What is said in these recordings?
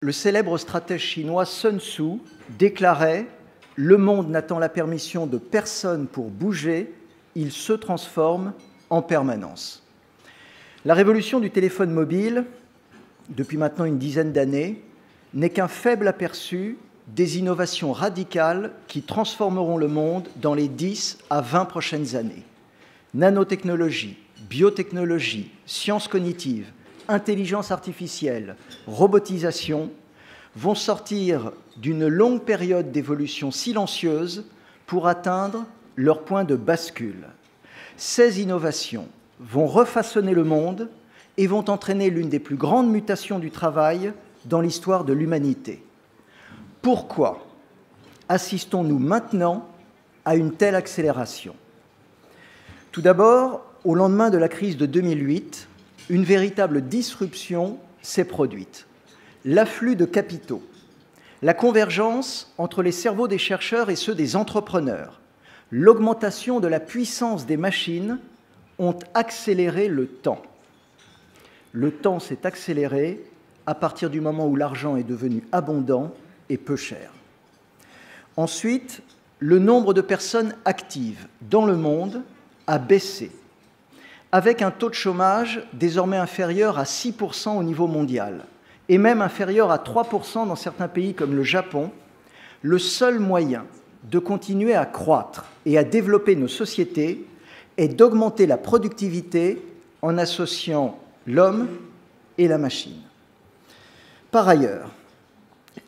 le célèbre stratège chinois Sun Tzu déclarait « Le monde n'attend la permission de personne pour bouger, il se transforme en permanence ». La révolution du téléphone mobile, depuis maintenant une dizaine d'années, n'est qu'un faible aperçu des innovations radicales qui transformeront le monde dans les 10 à 20 prochaines années. Nanotechnologie, biotechnologie, sciences cognitives, intelligence artificielle, robotisation vont sortir d'une longue période d'évolution silencieuse pour atteindre leur point de bascule. Ces innovations vont refaçonner le monde et vont entraîner l'une des plus grandes mutations du travail dans l'histoire de l'humanité. Pourquoi assistons-nous maintenant à une telle accélération? Tout d'abord, au lendemain de la crise de 2008, une véritable disruption s'est produite. L'afflux de capitaux, la convergence entre les cerveaux des chercheurs et ceux des entrepreneurs, l'augmentation de la puissance des machines ont accéléré le temps. Le temps s'est accéléré à partir du moment où l'argent est devenu abondant et peu cher. Ensuite, le nombre de personnes actives dans le monde a baissé, avec un taux de chômage désormais inférieur à 6% au niveau mondial, et même inférieur à 3% dans certains pays comme le Japon. Le seul moyen de continuer à croître et à développer nos sociétés est d'augmenter la productivité en associant l'homme et la machine. Par ailleurs,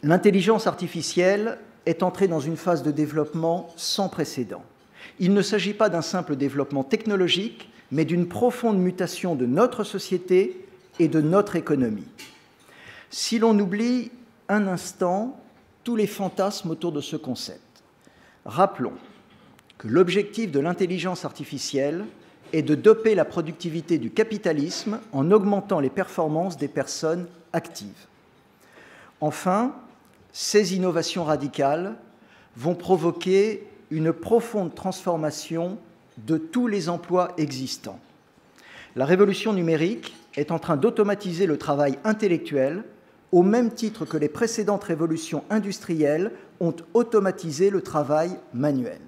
l'intelligence artificielle est entrée dans une phase de développement sans précédent. Il ne s'agit pas d'un simple développement technologique, mais d'une profonde mutation de notre société et de notre économie. Si l'on oublie un instant tous les fantasmes autour de ce concept, rappelons que l'objectif de l'intelligence artificielle est de doper la productivité du capitalisme en augmentant les performances des personnes actives. Enfin, ces innovations radicales vont provoquer une profonde transformation de tous les emplois existants. La révolution numérique est en train d'automatiser le travail intellectuel au même titre que les précédentes révolutions industrielles ont automatisé le travail manuel.